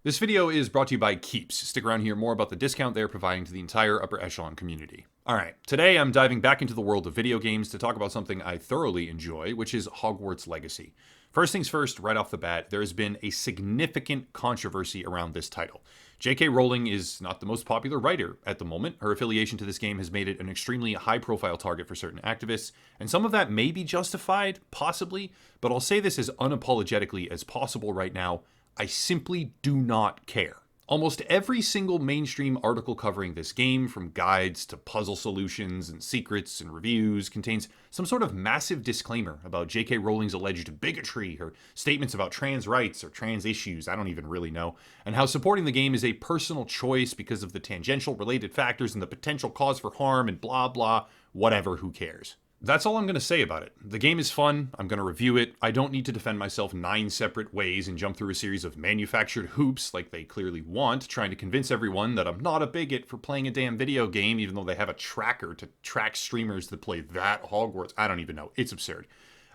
This video is brought to you by Keeps. Stick around to hear more about the discount they're providing to the entire upper echelon community. Alright, today I'm diving back into the world of video games to talk about something I thoroughly enjoy, which is Hogwarts Legacy. First things first, right off the bat, there has been a significant controversy around this title. J.K. Rowling is not the most popular writer at the moment. Her affiliation to this game has made it an extremely high-profile target for certain activists, and some of that may be justified, possibly, but I'll say this as unapologetically as possible right now. I simply do not care. Almost every single mainstream article covering this game, from guides to puzzle solutions and secrets and reviews, contains some sort of massive disclaimer about J.K. Rowling's alleged bigotry, her statements about trans rights or trans issues, I don't even really know, and how supporting the game is a personal choice because of the tangential related factors and the potential cause for harm and blah blah, whatever, who cares. That's all I'm going to say about it. The game is fun, I'm going to review it, I don't need to defend myself 9 separate ways and jump through a series of manufactured hoops like they clearly want, trying to convince everyone that I'm not a bigot for playing a damn video game even though they have a tracker to track streamers that play that Hogwarts. I don't even know. It's absurd.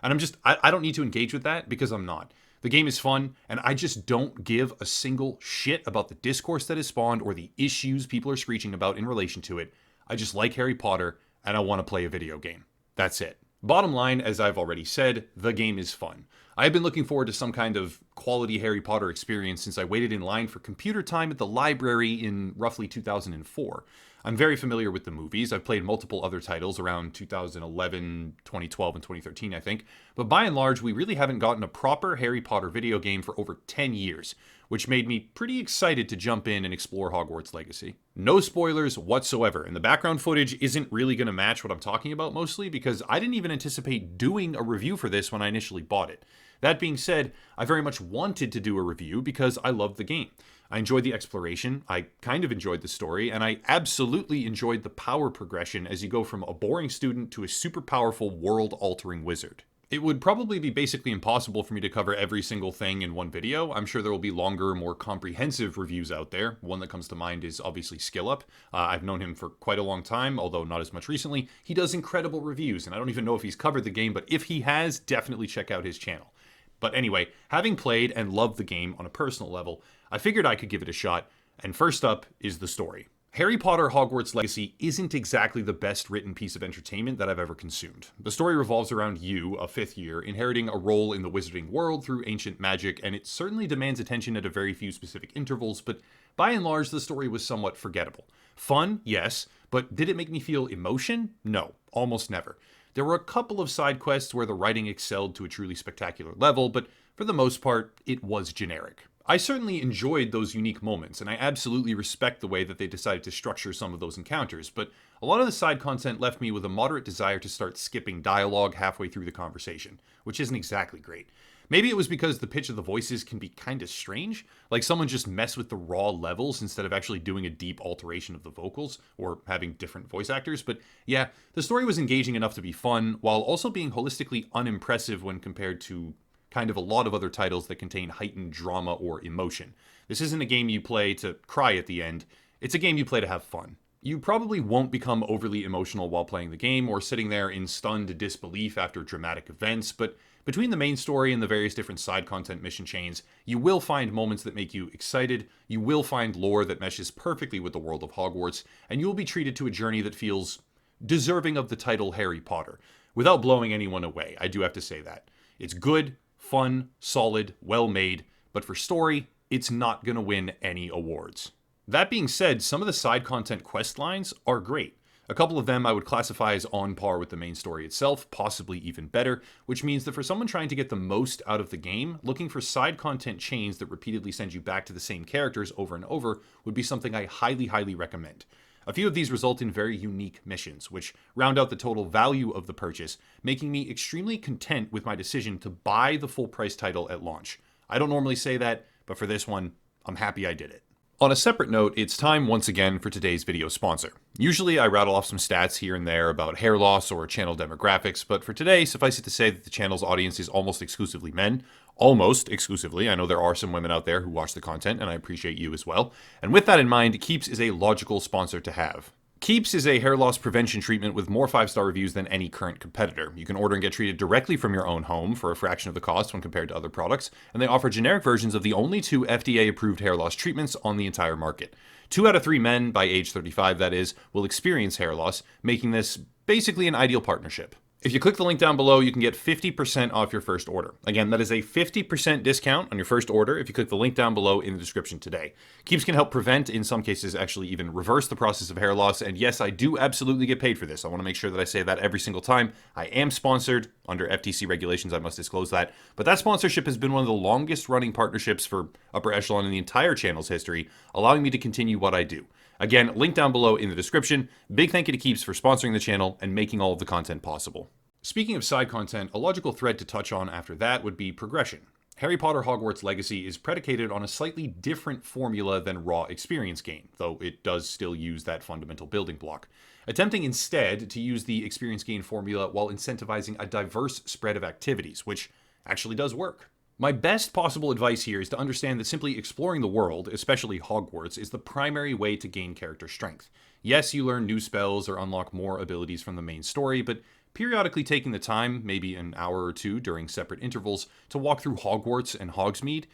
And I don't need to engage with that because I'm not. The game is fun, and I just don't give a single shit about the discourse that is spawned or the issues people are screeching about in relation to it. I just like Harry Potter, and I want to play a video game. That's it. Bottom line, as I've already said, the game is fun. I have been looking forward to some kind of quality Harry Potter experience since I waited in line for computer time at the library in roughly 2004. I'm very familiar with the movies. I've played multiple other titles around 2011, 2012, and 2013, I think. But by and large, we really haven't gotten a proper Harry Potter video game for over 10 years, which made me pretty excited to jump in and explore Hogwarts Legacy. No spoilers whatsoever, and the background footage isn't really going to match what I'm talking about mostly because I didn't even anticipate doing a review for this when I initially bought it. That being said, I very much wanted to do a review because I loved the game. I enjoyed the exploration, I kind of enjoyed the story, and I absolutely enjoyed the power progression as you go from a boring student to a super powerful world-altering wizard. It would probably be basically impossible for me to cover every single thing in one video. I'm sure there will be longer, more comprehensive reviews out there. One that comes to mind is obviously SkillUp. I've known him for quite a long time, although not as much recently. He does incredible reviews, and I don't even know if he's covered the game, but if he has, definitely check out his channel. But anyway, having played and loved the game on a personal level, I figured I could give it a shot, and first up is the story. Harry Potter Hogwarts Legacy isn't exactly the best written piece of entertainment that I've ever consumed. The story revolves around you, a 5th year, inheriting a role in the wizarding world through ancient magic, and it certainly demands attention at a very few specific intervals, but by and large the story was somewhat forgettable. Fun, yes, but did it make me feel emotion? No, almost never. There were a couple of side quests where the writing excelled to a truly spectacular level, but for the most part, it was generic. I certainly enjoyed those unique moments, and I absolutely respect the way that they decided to structure some of those encounters, but a lot of the side content left me with a moderate desire to start skipping dialogue halfway through the conversation, which isn't exactly great. Maybe it was because the pitch of the voices can be kinda strange, like someone just messed with the raw levels instead of actually doing a deep alteration of the vocals, or having different voice actors, but yeah, the story was engaging enough to be fun, while also being holistically unimpressive when compared to kind of a lot of other titles that contain heightened drama or emotion. This isn't a game you play to cry at the end, it's a game you play to have fun. You probably won't become overly emotional while playing the game or sitting there in stunned disbelief after dramatic events, but between the main story and the various different side content mission chains, you will find moments that make you excited, you will find lore that meshes perfectly with the world of Hogwarts, and you will be treated to a journey that feels deserving of the title Harry Potter, without blowing anyone away, I do have to say that. It's good, fun, solid, well made, but for story, it's not gonna win any awards. That being said, some of the side content quest lines are great. A couple of them I would classify as on par with the main story itself, possibly even better, which means that for someone trying to get the most out of the game, looking for side content chains that repeatedly send you back to the same characters over and over would be something I highly recommend. A few of these result in very unique missions, which round out the total value of the purchase, making me extremely content with my decision to buy the full price title at launch. I don't normally say that, but for this one, I'm happy I did it. On a separate note, it's time once again for today's video sponsor. Usually I rattle off some stats here and there about hair loss or channel demographics, but for today, suffice it to say that the channel's audience is almost exclusively men. Almost exclusively. I know there are some women out there who watch the content, and I appreciate you as well. And with that in mind, Keeps is a logical sponsor to have. Keeps is a hair loss prevention treatment with more 5-star reviews than any current competitor. You can order and get treated directly from your own home for a fraction of the cost when compared to other products, and they offer generic versions of the only 2 FDA-approved hair loss treatments on the entire market. 2 out of 3 men, by age 35 that is, will experience hair loss, making this basically an ideal partnership. If you click the link down below, you can get 50% off your first order. Again, that is a 50% discount on your first order if you click the link down below in the description today. Keeps can help prevent, in some cases actually even reverse the process of hair loss, and yes, I do absolutely get paid for this. I want to make sure that I say that every single time. I am sponsored. Under FTC regulations, I must disclose that. But that sponsorship has been one of the longest running partnerships for Upper Echelon in the entire channel's history, allowing me to continue what I do. Again, link down below in the description. Big thank you to Keeps for sponsoring the channel and making all of the content possible. Speaking of side content, a logical thread to touch on after that would be progression. Harry Potter Hogwarts Legacy is predicated on a slightly different formula than raw experience gain, though it does still use that fundamental building block. Attempting instead to use the experience gain formula while incentivizing a diverse spread of activities, which actually does work. My best possible advice here is to understand that simply exploring the world, especially Hogwarts, is the primary way to gain character strength. Yes, you learn new spells or unlock more abilities from the main story, but periodically taking the time, maybe an hour or 2 during separate intervals, to walk through Hogwarts and Hogsmeade,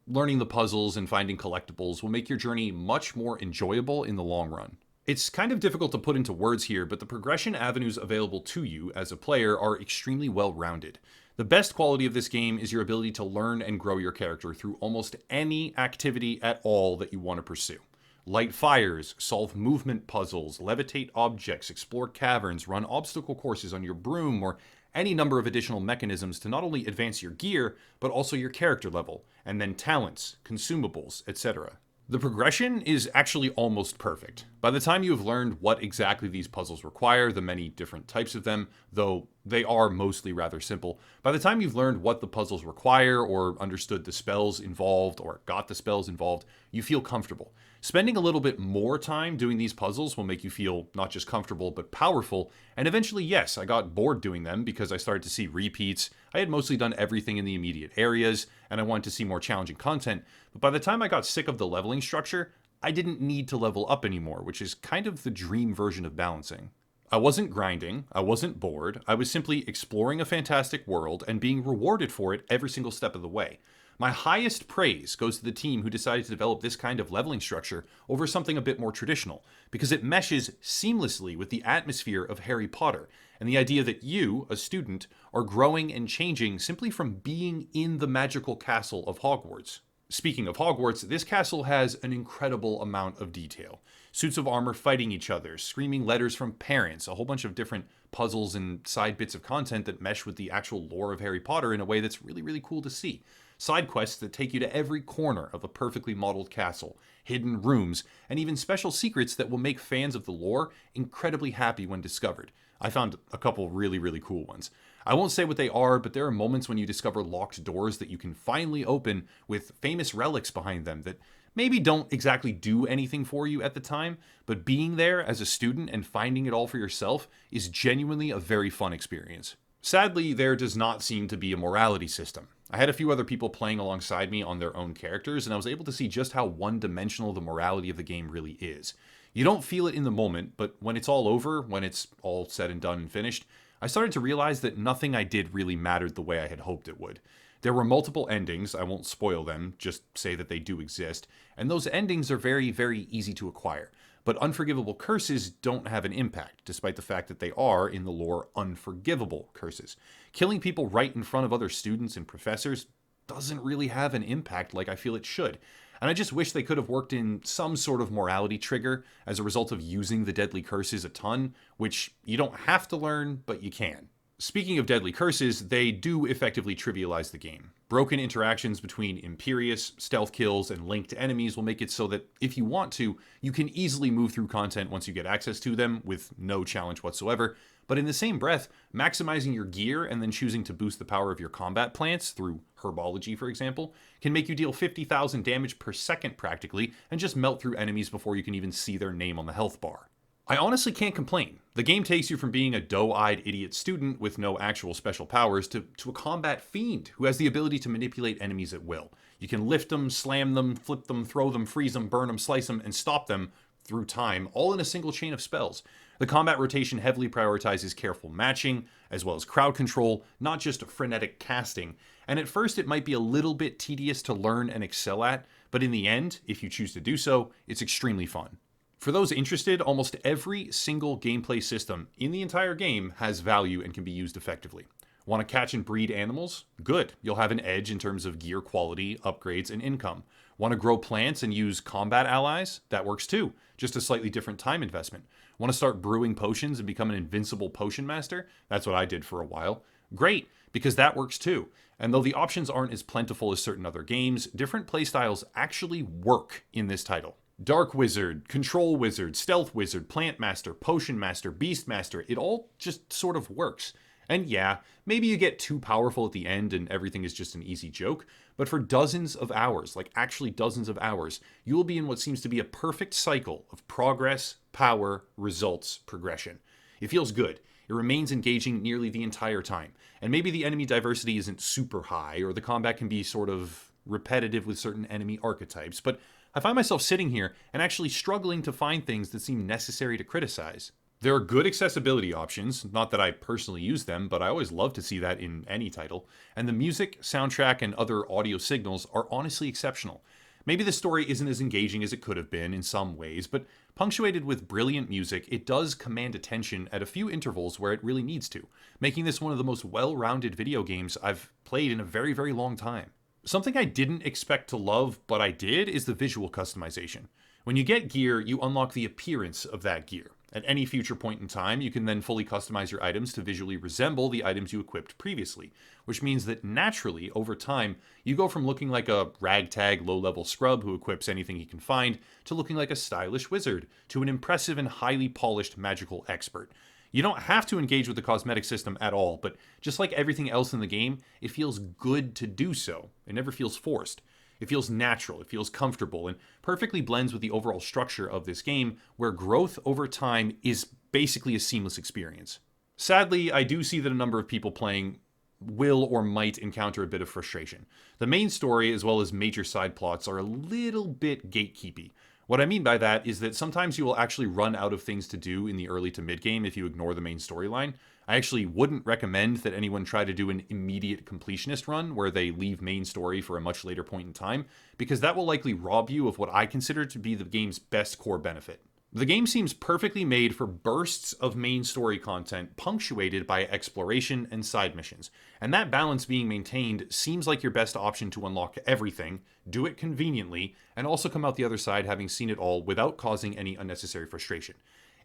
learning the puzzles and finding collectibles will make your journey much more enjoyable in the long run. It's kind of difficult to put into words here, but the progression avenues available to you as a player are extremely well-rounded. The best quality of this game is your ability to learn and grow your character through almost any activity at all that you want to pursue. Light fires, solve movement puzzles, levitate objects, explore caverns, run obstacle courses on your broom, or any number of additional mechanisms to not only advance your gear, but also your character level, and then talents, consumables, etc. The progression is actually almost perfect. By the time you have learned what exactly these puzzles require, the many different types of them, though they are mostly rather simple, by the time you've learned what the puzzles require or understood the spells involved or got the spells involved, you feel comfortable. Spending a little bit more time doing these puzzles will make you feel not just comfortable, but powerful, and eventually, yes, I got bored doing them because I started to see repeats. I had mostly done everything in the immediate areas, and I wanted to see more challenging content, but by the time I got sick of the leveling structure, I didn't need to level up anymore, which is kind of the dream version of balancing. I wasn't grinding, I wasn't bored, I was simply exploring a fantastic world and being rewarded for it every single step of the way. My highest praise goes to the team who decided to develop this kind of leveling structure over something a bit more traditional, because it meshes seamlessly with the atmosphere of Harry Potter, and the idea that you, a student, are growing and changing simply from being in the magical castle of Hogwarts. Speaking of Hogwarts, this castle has an incredible amount of detail. Suits of armor fighting each other, screaming letters from parents, a whole bunch of different puzzles and side bits of content that mesh with the actual lore of Harry Potter in a way that's really, really cool to see. Side quests that take you to every corner of a perfectly modeled castle, hidden rooms, and even special secrets that will make fans of the lore incredibly happy when discovered. I found a couple really, really cool ones. I won't say what they are, but there are moments when you discover locked doors that you can finally open with famous relics behind them that maybe don't exactly do anything for you at the time, but being there as a student and finding it all for yourself is genuinely a very fun experience. Sadly, there does not seem to be a morality system. I had a few other people playing alongside me on their own characters, and I was able to see just how one-dimensional the morality of the game really is. You don't feel it in the moment, but when it's all over, when it's all said and done and finished, I started to realize that nothing I did really mattered the way I had hoped it would. There were multiple endings, I won't spoil them, just say that they do exist, and those endings are very, very easy to acquire. But unforgivable curses don't have an impact, despite the fact that they are, in the lore, unforgivable curses. Killing people right in front of other students and professors doesn't really have an impact like I feel it should. And I just wish they could have worked in some sort of morality trigger as a result of using the deadly curses a ton, which you don't have to learn, but you can. Speaking of deadly curses, they do effectively trivialize the game. Broken interactions between Imperius, stealth kills, and linked enemies will make it so that if you want to, you can easily move through content once you get access to them with no challenge whatsoever. But in the same breath, maximizing your gear and then choosing to boost the power of your combat plants through herbology, for example, can make you deal 50,000 damage per second practically and just melt through enemies before you can even see their name on the health bar. I honestly can't complain. The game takes you from being a doe-eyed idiot student with no actual special powers to a combat fiend who has the ability to manipulate enemies at will. You can lift them, slam them, flip them, throw them, freeze them, burn them, slice them, and stop them through time, all in a single chain of spells. The combat rotation heavily prioritizes careful matching, as well as crowd control, not just frenetic casting. And at first it might be a little bit tedious to learn and excel at, but in the end, if you choose to do so, it's extremely fun. For those interested, almost every single gameplay system in the entire game has value and can be used effectively. Want to catch and breed animals? Good. You'll have an edge in terms of gear quality, upgrades, and income. Want to grow plants and use combat allies? That works too. Just a slightly different time investment. Want to start brewing potions and become an invincible potion master? That's what I did for a while. Great, because that works too. And though the options aren't as plentiful as certain other games, different playstyles actually work in this title. Dark Wizard, Control Wizard, Stealth Wizard, Plant Master, Potion Master, Beast Master, it all just sort of works. And yeah, maybe you get too powerful at the end and everything is just an easy joke, but for dozens of hours, like actually dozens of hours, you will be in what seems to be a perfect cycle of progress, power, results, progression. It feels good. It remains engaging nearly the entire time. And maybe the enemy diversity isn't super high, or the combat can be sort of repetitive with certain enemy archetypes, but I find myself sitting here and actually struggling to find things that seem necessary to criticize. There are good accessibility options, not that I personally use them, but I always love to see that in any title, and the music, soundtrack, and other audio signals are honestly exceptional. Maybe the story isn't as engaging as it could have been in some ways, but punctuated with brilliant music, it does command attention at a few intervals where it really needs to, making this one of the most well-rounded video games I've played in a very, very long time. Something I didn't expect to love, but I did, is the visual customization. When you get gear, you unlock the appearance of that gear. At any future point in time, you can then fully customize your items to visually resemble the items you equipped previously, which means that naturally, over time, you go from looking like a ragtag low-level scrub who equips anything he can find, to looking like a stylish wizard, to an impressive and highly polished magical expert. You don't have to engage with the cosmetic system at all, but just like everything else in the game, it feels good to do so. It never feels forced. It feels natural, it feels comfortable, and perfectly blends with the overall structure of this game, where growth over time is basically a seamless experience. Sadly, I do see that a number of people playing will or might encounter a bit of frustration. The main story, as well as major side plots, are a little bit gatekeepy. What I mean by that is that sometimes you will actually run out of things to do in the early to mid game if you ignore the main storyline. I actually wouldn't recommend that anyone try to do an immediate completionist run where they leave main story for a much later point in time, because that will likely rob you of what I consider to be the game's best core benefit. The game seems perfectly made for bursts of main story content punctuated by exploration and side missions, and that balance being maintained seems like your best option to unlock everything, do it conveniently, and also come out the other side having seen it all without causing any unnecessary frustration.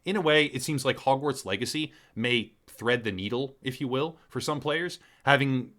In a way, it seems like Hogwarts Legacy may thread the needle, if you will, for some players, having,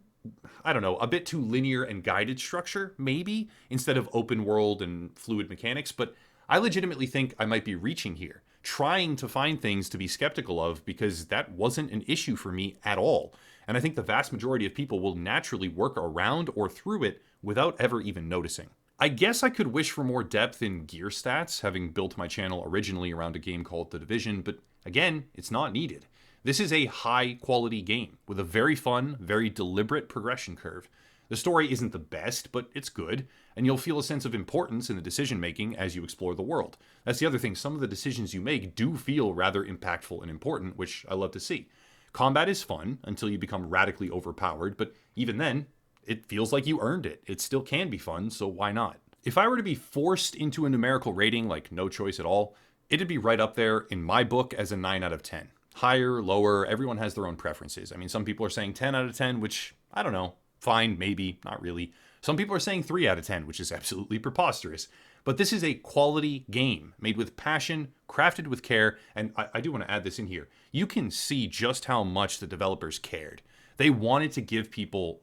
I don't know, a bit too linear and guided structure, maybe, instead of open world and fluid mechanics, but I legitimately think I might be reaching here, trying to find things to be skeptical of, because that wasn't an issue for me at all. And I think the vast majority of people will naturally work around or through it without ever even noticing. I guess I could wish for more depth in gear stats, having built my channel originally around a game called The Division, but again, it's not needed. This is a high quality game with a very fun, very deliberate progression curve. The story isn't the best, but it's good, and you'll feel a sense of importance in the decision making as you explore the world. That's the other thing, some of the decisions you make do feel rather impactful and important, which I love to see. Combat is fun until you become radically overpowered, but even then, it feels like you earned it. It still can be fun, so why not? If I were to be forced into a numerical rating, like no choice at all, it'd be right up there in my book as a 9 out of 10. Higher, lower, everyone has their own preferences. I mean, some people are saying 10 out of 10, which, I don't know, fine, maybe, not really. Some people are saying 3 out of 10, which is absolutely preposterous. But this is a quality game, made with passion, crafted with care, and I do want to add this in here. You can see just how much the developers cared. They wanted to give people,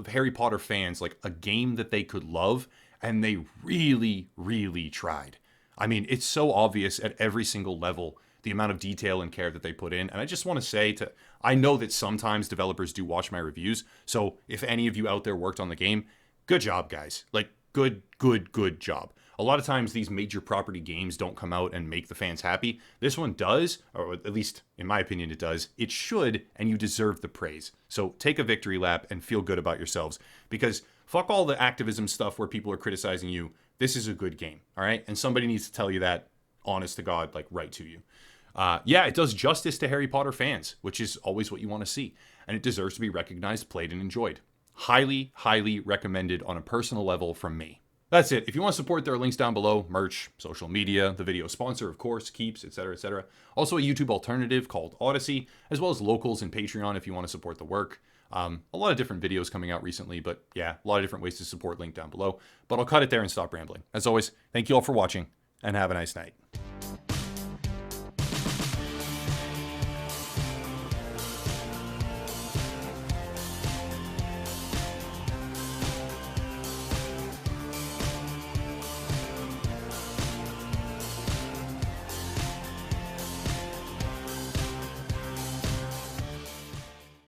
Harry Potter fans, like a game that they could love, and they really, really tried. I mean, it's so obvious at every single level, the amount of detail and care that they put in. And I just want to say I know that sometimes developers do watch my reviews. So if any of you out there worked on the game, good job, guys. Like, good job. A lot of times these major property games don't come out and make the fans happy. This one does, or at least in my opinion it does. It should, and you deserve the praise. So take a victory lap and feel good about yourselves, because fuck all the activism stuff where people are criticizing you. This is a good game, all right? And somebody needs to tell you that honest to God, like right to you. Yeah, it does justice to Harry Potter fans, which is always what you want to see. And it deserves to be recognized, played, and enjoyed. Highly, highly recommended on a personal level from me. That's it. If you want to support, there are links down below: merch, social media, the video sponsor, of course, Keeps, etc., etc. Also a YouTube alternative called Odyssey, as well as locals and Patreon if you want to support the work. A lot of different videos coming out recently, but yeah, a lot of different ways to support, link down below. But I'll cut it there and stop rambling. As always, thank you all for watching, and have a nice night.